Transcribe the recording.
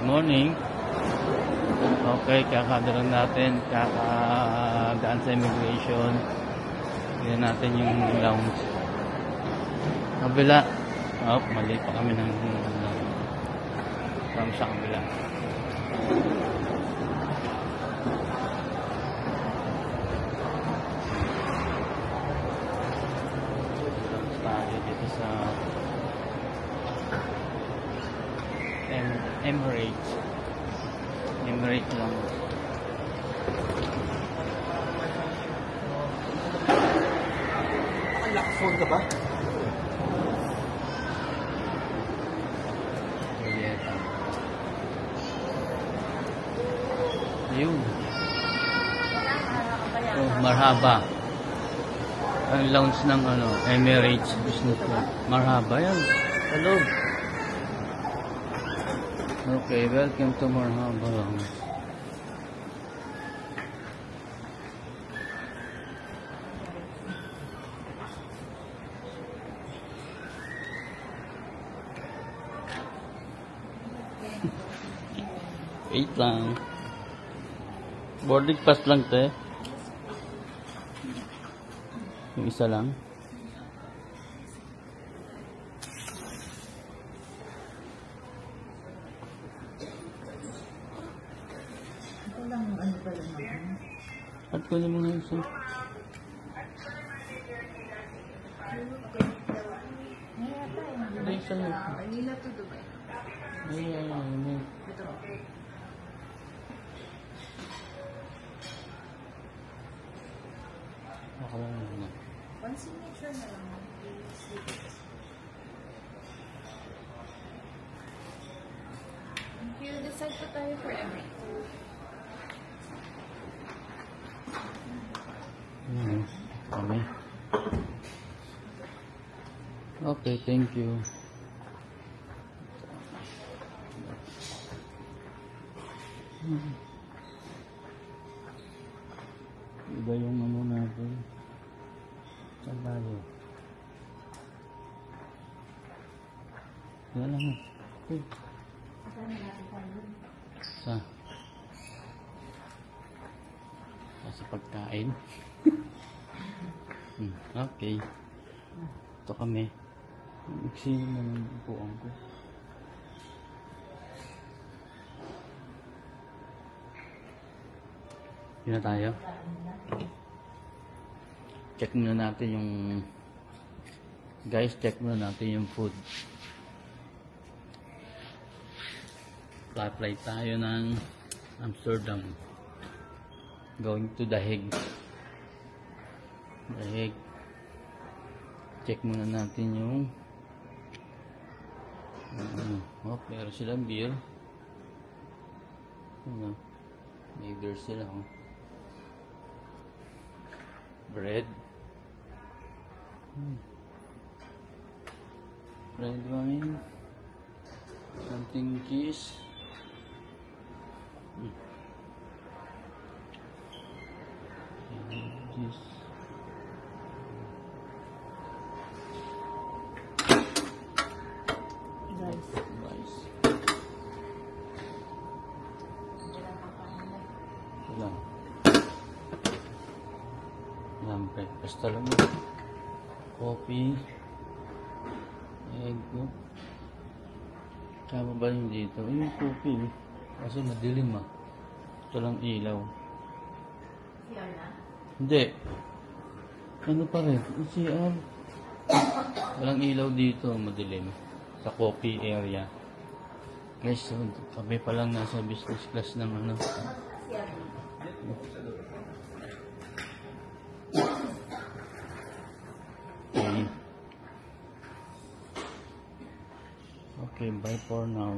Morning. Okay, kakadaan natin, kakadaan sa immigration. Tignan natin yung lounge. Kabila. Oh, mali pa kami ng from sa kabila. Tayo dito sa Emirates lang. Lock phone ka ba? Ayun. Oh, marhaba. Ang lounge ng Emirates Business Club. Marhaba yan. Hello. Okay, welcome to Marhaba Lounge. Wait lang. Boarding pass lang to eh. Yung isa lang. At ko naman yung isa. Hindi isa lang. Manila to Dubai. Ay. Ito. Ako lang muna. One signature na lang. Here, decide po tayo for everything. Kami. Okay, thank you. Iba yung natin. Saan tayo? Yan lang. Okay. Sa pagkain. Okay. Ito kami. Sino naman upuan ko? Yun na tayo. Check muna natin yung check muna natin yung food. Flight tayo ng Amsterdam. Going to The Hague. The Hague. Check muna natin yung meron silang beer. May beer sila. Bread. Red wine. Something cheese. Cheese. Rice. Lang. Breakfast talaga. Coffee. Egg. Kama ba yung dito? Yung coffee. Kasi madilim ah. Ito lang ilaw. CR na? Hindi. Ano pa rin? CR. Walang ilaw dito. Madilim. Sa coffee area. Guys, kami pa lang nasa business class ng CR. Okay, bye for now.